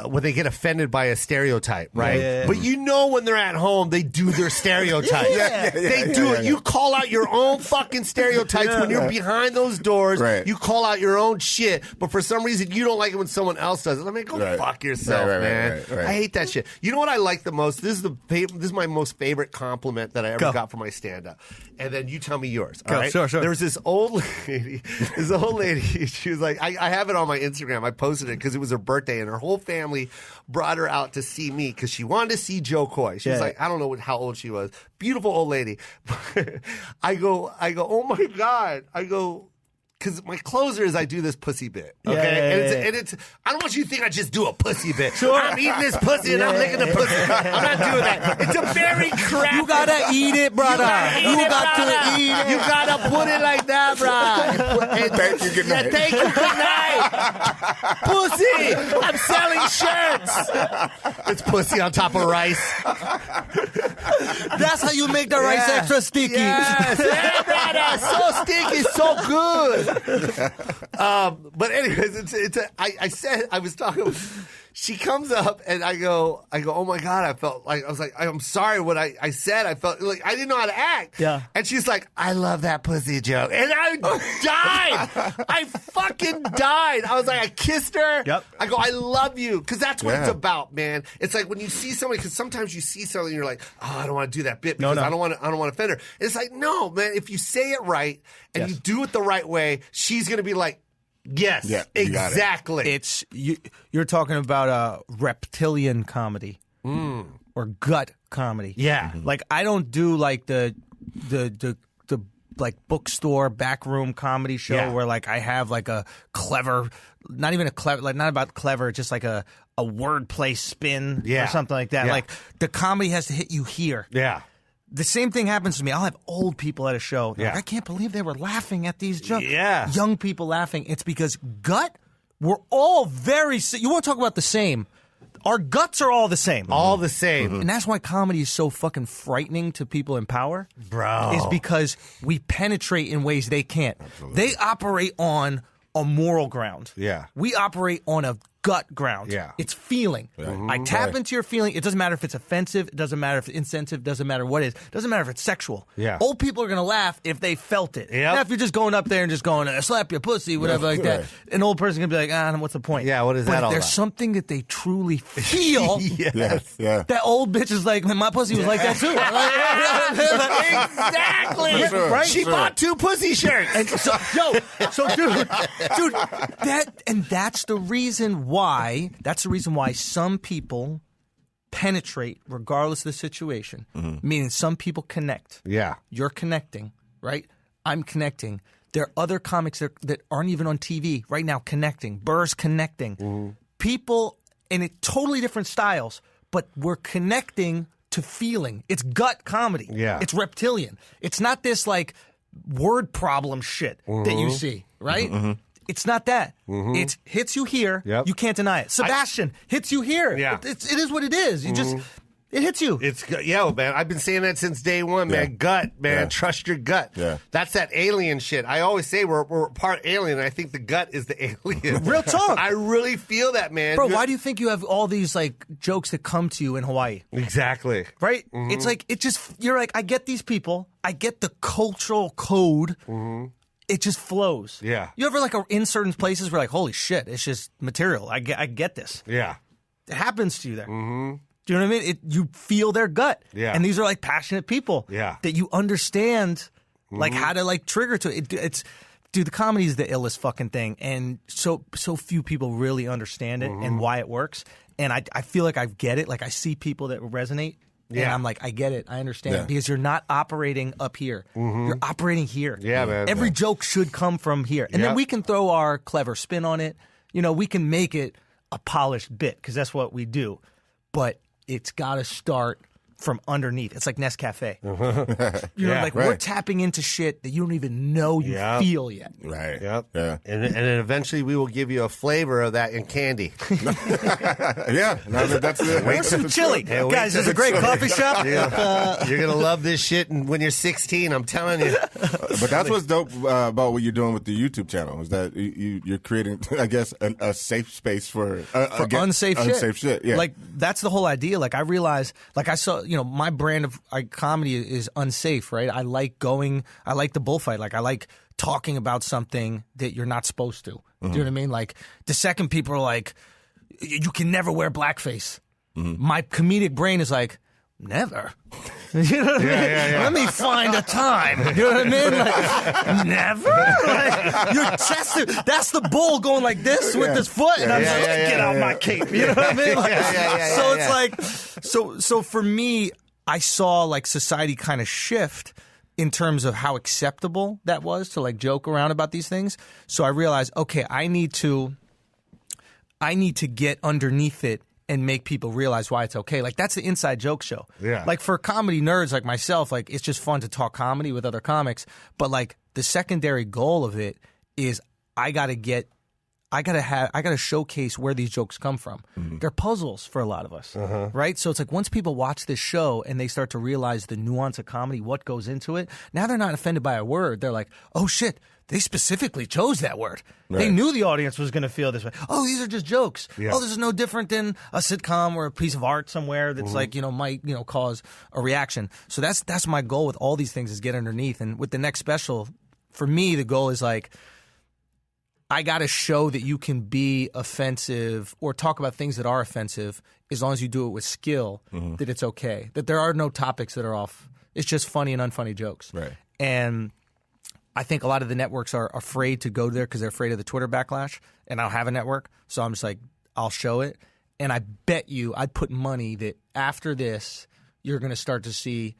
when they get offended by a stereotype, right? Yeah. But you know when they're at home, they do their stereotype. They do it. You call out your own fucking stereotypes when you're behind those doors. Right. You call out your own shit, but for some reason you don't like it when someone else does it. I mean, go fuck yourself, man. Right. I hate that shit. You know what I like the most? This is my most favorite compliment that I ever got from my stand-up. And then you tell me yours. All right? Sure. There was this old lady. She was like, I have it on my Instagram. I posted it because it was her birthday, and her whole family brought her out to see me because she wanted to see Jo Koy. She was like, I don't know how old she was. Beautiful old lady. I go, oh my God. I go, because my closer is I do this pussy bit, okay? And it's I don't want you to think I just do a pussy bit. Sure. I'm eating this pussy and I'm licking the pussy. I'm not doing that. It's a very crafty. You gotta eat it, brother. You got to eat it. You gotta put it like that, bro. Thank you. Good night. Thank you. Good night. Pussy. I'm selling shirts. It's pussy on top of rice. That's how you make the rice extra sticky. Yes. Yeah, brother. So sticky, so good. But anyways, I was talking. She comes up and I go, oh my God, I was like, I'm sorry what I said. I felt like I didn't know how to act. Yeah. And she's like, I love that pussy joke. And I died. I fucking died. I was like, I kissed her. Yep. I go, I love you. Cause that's what it's about, man. It's like when you see somebody, cause sometimes you see something and you're like, oh, I don't want to do that bit because I don't want to offend her. It's like, no, man, if you say it right and you do it the right way, she's going to be like, yes, exactly. You're talking about reptilian comedy or gut comedy. Yeah. Like, I don't do like the like bookstore backroom comedy show where like I have like a clever, not even a clever, like not about clever, just like a wordplay spin or something like that. Yeah. Like the comedy has to hit you here. Yeah. The same thing happens to me. I'll have old people at a show. Like, I can't believe they were laughing at these jokes. Yeah. Young people laughing. It's because we're all very, you want to talk about the same. Our guts are all the same. All the same. And that's why comedy is so fucking frightening to people in power. Bro. Is because we penetrate in ways they can't. Absolutely. They operate on a moral ground. Yeah. We operate on a gut ground. Yeah. It's feeling. I tap into your feeling. It doesn't matter if it's offensive. It doesn't matter if it's insensitive. It doesn't matter what it is. It doesn't matter if it's sexual. Yeah. Old people are going to laugh if they felt it. Yep. Now, if you're just going up there and just going, slap your pussy, whatever like that, an old person can be like, what's the point? Yeah, what is but that if all there's about? something that they truly feel. Yes. Yeah. That old bitch is like, my pussy was like that too. Exactly. Sure, right? She bought 2 pussy shirts. And so dude, that's the reason why. That's the reason why some people penetrate regardless of the situation. Meaning some people connect. Yeah. You're connecting, right? I'm connecting. There are other comics that aren't even on TV right now connecting. Burr's connecting. People in totally different styles, but we're connecting to feeling. It's gut comedy. Yeah. It's reptilian. It's not this like word problem shit that you see, right? It's not that. It hits you here. Yep. You can't deny it. Sebastian hits you here. Yeah. It is what it is. You just, it hits you. Man. I've been saying that since day one, man. Yeah. Gut, man. Yeah. Trust your gut. Yeah. That's that alien shit. I always say we're part alien, and I think the gut is the alien. Real talk. I really feel that, man. Bro, why do you think you have all these like jokes that come to you in Hawaii? Exactly. Right? It's like, you're like, I get these people. I get the cultural code. It just flows. Yeah. You ever like are in certain places where like, holy shit, it's just material. I get this. Yeah. It happens to you there. Do you know what I mean? You feel their gut. Yeah. And these are like passionate people. Yeah. That you understand like how to like trigger to it. It's dude, the comedy is the illest fucking thing. And so few people really understand it and why it works. And I feel like I get it. Like I see people that resonate. And I'm like, I get it. I understand it. Because you're not operating up here. You're operating here. Yeah, man. Every joke should come from here. And then we can throw our clever spin on it. You know, we can make it a polished bit because that's what we do. But it's got to start from underneath. It's like Nescafe. You know, like we're tapping into shit that you don't even know you feel yet. Right. Yep. Yeah. And then eventually we will give you a flavor of that in candy. Yeah. No, that's it. Wait some chili. Guys, there's a great coffee shop. You're going to love this shit when you're 16, I'm telling you. But that's what's dope about what you're doing with the YouTube channel is that you're creating, I guess, a safe space for unsafe shit. Yeah. Like, that's the whole idea. Like, I realized, like, I saw, you know, my brand of comedy is unsafe, right? I like the bullfight. Like, I like talking about something that you're not supposed to. Do you know what I mean? Like, the second people are like, you can never wear blackface. My comedic brain is like, never. You know what I mean? Let me find a time. You know what I mean? Like, never? Like, your chest, that's the bull going like this with his foot, and I'm just like, get out my cape. You know what I mean? Like, so it's like, so for me, I saw like society kind of shift in terms of how acceptable that was to like joke around about these things. So I realized, okay, I need to get underneath it and make people realize why it's okay. Like, that's the inside joke show. Yeah. Like, for comedy nerds like myself, like, it's just fun to talk comedy with other comics. But, like, the secondary goal of it is I gotta showcase where these jokes come from. They're puzzles for a lot of us, right? So it's like once people watch this show and they start to realize the nuance of comedy, what goes into it, now they're not offended by a word. They're like, oh, shit. They specifically chose that word. Right. They knew the audience was going to feel this way. Oh, these are just jokes. Yeah. Oh, this is no different than a sitcom or a piece of art somewhere that's like, you know, might, you know, cause a reaction. So that's my goal with all these things is get underneath. And with the next special, for me, the goal is like, I got to show that you can be offensive or talk about things that are offensive as long as you do it with skill, that it's okay. That there are no topics that are off. It's just funny and unfunny jokes. Right. And I think a lot of the networks are afraid to go there because they're afraid of the Twitter backlash, and I don't have a network, so I'm just like, I'll show it. And I bet you, I'd put money that after this, you're going to start to see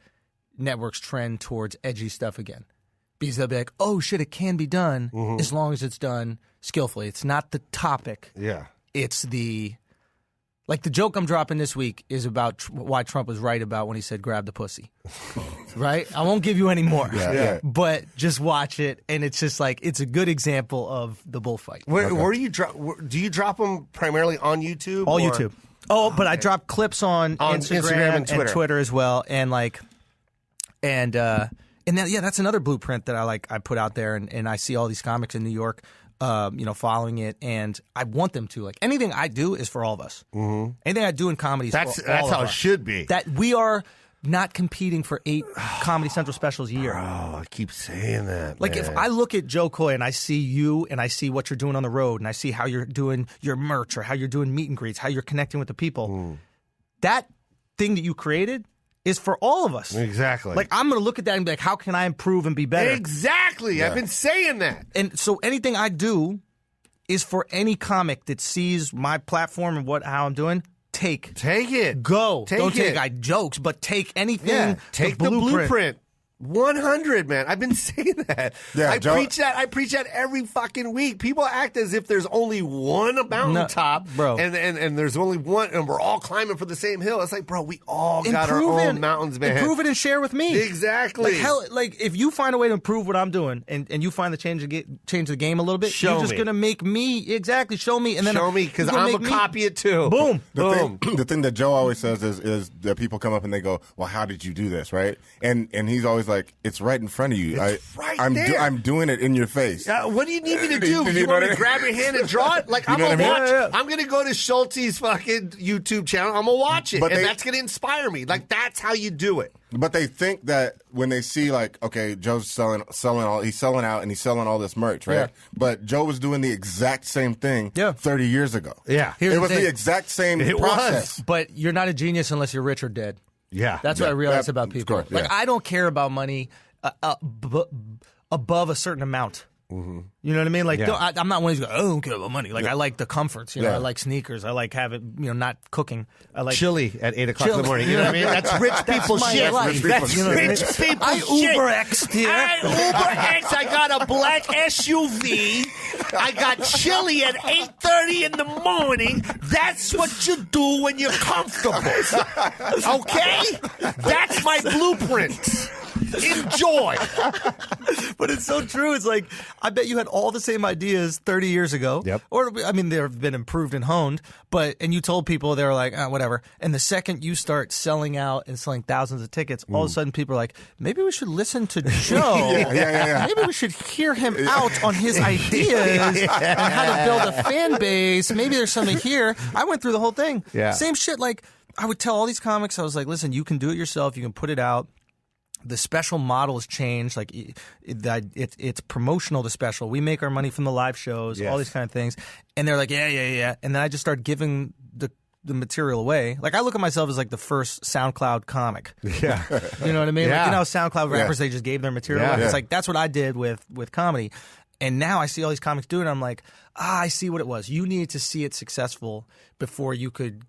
networks trend towards edgy stuff again. Because they'll be like, oh, shit, it can be done as long as it's done skillfully. It's not the topic. Yeah. It's the... Like, the joke I'm dropping this week is about why Trump was right about when he said grab the pussy. Right? I won't give you any more. Yeah. But just watch it, and it's just like, it's a good example of the bullfight. Where do you drop? Do you drop them primarily on YouTube? All YouTube. Oh, but I drop clips on Instagram and Twitter as well. And like, and then, yeah, that's another blueprint that I put out there, and I see all these comics in New York, you know, following it, and I want them to. Like, anything I do is for all of us. Anything I do in comedy is for all of us. That's how it should be. That we are not competing for 8 Comedy Central specials a year. Oh, I keep saying that. Like, if I look at Jo Koy and I see you and I see what you're doing on the road and I see how you're doing your merch or how you're doing meet and greets, how you're connecting with the people, that thing that you created is for all of us. Exactly. Like, I'm going to look at that and be like, how can I improve and be better? Exactly. Yeah. I've been saying that. And so anything I do is for any comic that sees my platform and how I'm doing. Take it. Go. Don't take jokes, but take anything. Yeah. Take the blueprint. 100, man. I've been saying that. Yeah, I preach that every fucking week. People act as if there's only one mountaintop, bro. and there's only one, and we're all climbing for the same hill. It's like, bro, we all got our own mountains, man. Improve it and share with me. Exactly. Like, hell, like if you find a way to improve what I'm doing, and you find the change the game a little bit, you're just gonna make me show me, and then show me because I'm gonna copy it too. Boom. The thing that Joe always says is that people come up and they go, "Well, how did you do this?" Right? And he's always like, "It's right in front of you. I'm doing it in your face." What do you need me to do? You want me to grab your hand and draw it? Like I'm gonna watch. I'm gonna go to Schultz's fucking YouTube channel. I'm gonna watch it, and that's gonna inspire me. Like that's how you do it. But they think that when they see like, okay, Joe's selling out and he's selling all this merch, right? Yeah. But Joe was doing the exact same thing 30 years ago. Yeah. It was the exact same process. But you're not a genius unless you're rich or dead. Yeah. That's what I realize about people. Course, yeah. Like I don't care about money above a certain amount. Mm-hmm. You know what I mean? Like I'm not one of these guys, I don't care about money. Like I like the comforts. You know, I like sneakers. I like having not cooking. I like chili at 8 o'clock in the morning. You know what I mean? That's rich people shit. That's rich people I shit. Uber X'd here. I got a black SUV. I got chili at 8:30 in the morning. That's what you do when you're comfortable. Okay? That's my blueprint. Enjoy. But it's so true. It's like, I bet you had all the same ideas 30 years ago. Yep. Or, I mean, they've been improved and honed, and you told people, they were like, whatever. And the second you start selling out and selling thousands of tickets, all of a sudden people are like, maybe we should listen to Joe. Yeah. Maybe we should hear him out on his ideas and how to build a fan base. Maybe there's something here. I went through the whole thing. Yeah. Same shit. Like, I would tell all these comics, I was like, listen, you can do it yourself. You can put it out. The special model has changed. Like it's promotional. The special, we make our money from the live shows, all these kind of things. And they're like, yeah. And then I just start giving the material away. Like I look at myself as like the first SoundCloud comic. Yeah, you know what I mean? Yeah. Like, SoundCloud rappers, they just gave their material away. It's like that's what I did with comedy. And now I see all these comics do it. And I'm like, I see what it was. You needed to see it successful before you could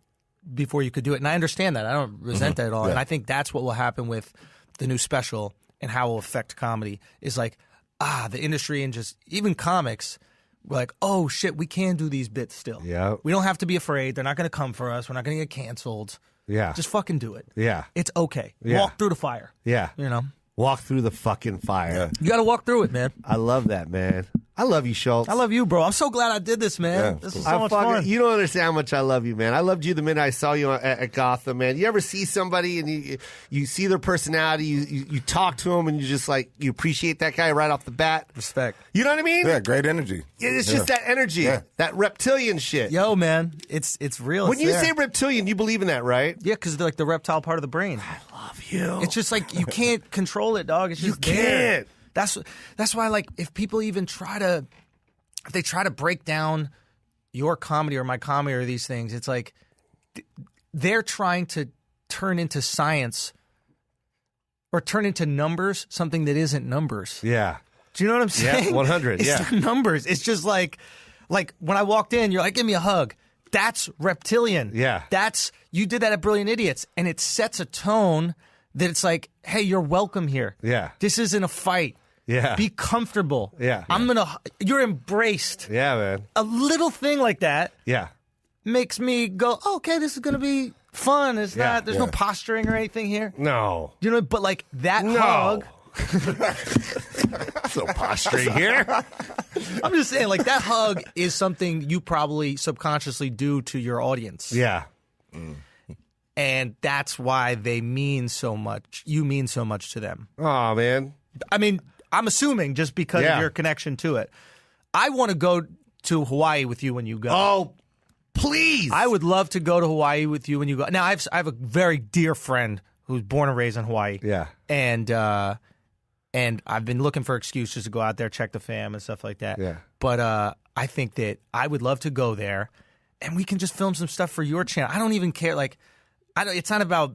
do it. And I understand that. I don't resent that at all. And I think that's what will happen with the new special and how it will affect comedy is like, the industry and just even comics were like, oh shit, we can do these bits still. Yeah. We don't have to be afraid. They're not going to come for us. We're not going to get canceled. Yeah. Just fucking do it. Yeah. It's okay. Yeah. Walk through the fire. Yeah. You know? Walk through the fucking fire. Yeah. You got to walk through it, man. I love that, man. I love you, Schulz. I love you, bro. I'm so glad I did this, man. Yeah, This is so much fun. You don't understand how much I love you, man. I loved you the minute I saw you at Gotham, man. You ever see somebody and you see their personality, you talk to them, and you just like, you appreciate that guy right off the bat? Respect. You know what I mean? Yeah, great energy. It's just that energy, that reptilian shit. Yo, man, it's real. When you say reptilian, you believe in that, right? Yeah, because they're like the reptile part of the brain. I love you. It's just like you can't control it, dog. It's just You can't. there. That's why, like, if people even if they try to break down your comedy or my comedy or these things, it's like they're trying to turn into science or turn into numbers something that isn't numbers. Yeah. Do you know what I'm saying? Yeah, 100. It's not numbers. It's just like when I walked in, you're like, give me a hug. That's reptilian. Yeah. You did that at Brilliant Idiots, and it sets a tone that it's like, hey, you're welcome here. Yeah. This isn't a fight. Yeah. Be comfortable. Yeah. You're embraced. Yeah, man. A little thing like that Yeah. makes me go, okay, this is going to be fun. There's no posturing or anything here. No. You know, but like that No. hug. No posturing here. I'm just saying, like, that hug is something you probably subconsciously do to your audience. Yeah. And that's why they mean so much. You mean so much to them. Oh, man. I mean, I'm assuming just because of your connection to it. I want to go to Hawaii with you when you go. Oh, please. I would love to go to Hawaii with you when you go. Now, I have a very dear friend who's born and raised in Hawaii. Yeah. And I've been looking for excuses to go out there, check the fam and stuff like that. Yeah. But I think that I would love to go there, and we can just film some stuff for your channel. I don't even care. Like, it's not about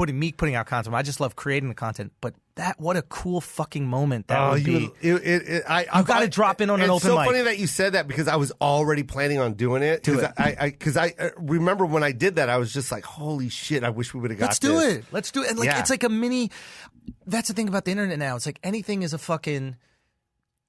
putting out content. I just love creating the content. But what a cool fucking moment that would be. You got to drop in on an open mic. It's so funny that you said that because I was already planning on doing it. Because I remember when I did that, I was just like, holy shit, I wish we would have got this. Let's do it. And like it's like a mini. That's the thing about the internet now. It's like anything is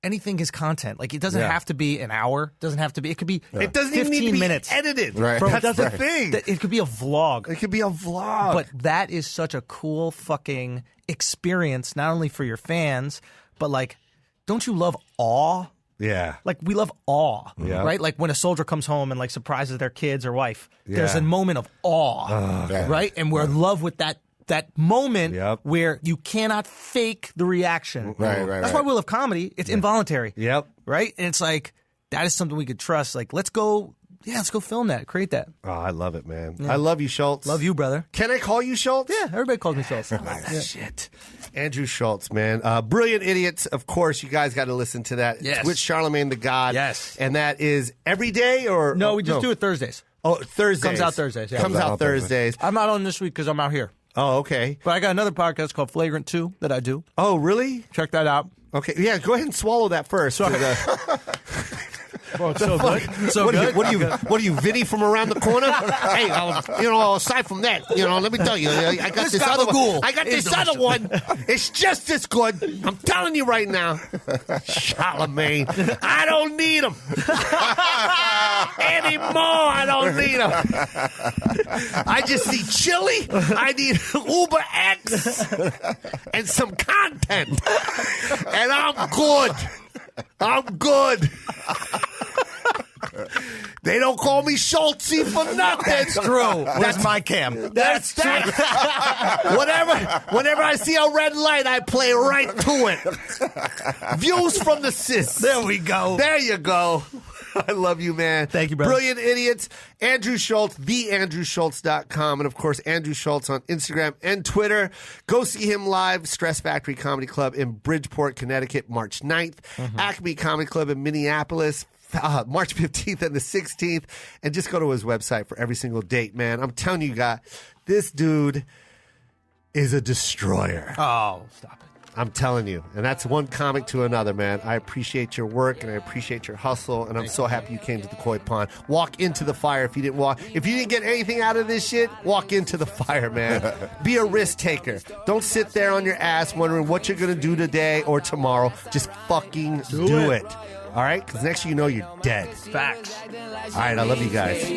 anything is content. Like it doesn't have to be an hour. Doesn't have to be. It could be. It doesn't 15 even need to be minutes. edited. Right. Bro, that's the thing. It could be a vlog. It could be a vlog. But that is such a cool fucking experience, not only for your fans, but like, don't you love awe? Yeah. Like we love awe, right? Like when a soldier comes home and like surprises their kids or wife, there's a moment of awe, right? And we're in love with that moment where you cannot fake the reaction. Right. That's why we love comedy. It's involuntary. Yep. Right? And it's like, that is something we could trust. Like, let's go film that, create that. Oh, I love it, man. Yeah. I love you, Schulz. Love you, brother. Can I call you Schulz? Yeah, everybody calls me Schulz. Shit. Andrew Schulz, man. Brilliant Idiots, of course. You guys got to listen to that. Yes. With Charlemagne the God. Yes. And that is every day or? No, we just do it Thursdays. Oh, Thursdays. Comes out Thursdays. Yeah. Comes out Thursdays. I'm not on this week because I'm out here. Oh, okay. But I got another podcast called Flagrant 2 that I do. Oh, really? Check that out. Okay. Yeah, go ahead and swallow that first. Oh, it's so good. So good. What are you, Vinny from around the corner? Hey, aside from that, let me tell you, I got this other one. I got this other one. It's just as good. I'm telling you right now. Charlemagne. I don't need him. Anymore, I don't need him. I just need chili. I need Uber X and some content. And I'm good. I'm good. They don't call me Schultzy for nothing. That's true. That's my cam. That's that. Whenever I see a red light, I play right to it. Views from the Cis. There we go. There you go. I love you, man. Thank you, brother. Brilliant Idiots. Andrew Schulz, theandrewschulz.com. And, of course, Andrew Schulz on Instagram and Twitter. Go see him live, Stress Factory Comedy Club in Bridgeport, Connecticut, March 9th. Acme Comedy Club in Minneapolis, March 15th and the 16th. And just go to his website for every single date, man. I'm telling you, guys, this dude is a destroyer. Oh, stop it. I'm telling you. And that's one comic to another, man. I appreciate your work and I appreciate your hustle. And I'm so happy you came to the Koy Pond. Walk into the fire if you didn't get anything out of this shit, walk into the fire, man. Be a risk taker. Don't sit there on your ass wondering what you're going to do today or tomorrow. Just fucking do it. All right? Because next thing you know, you're dead. Facts. All right. I love you guys.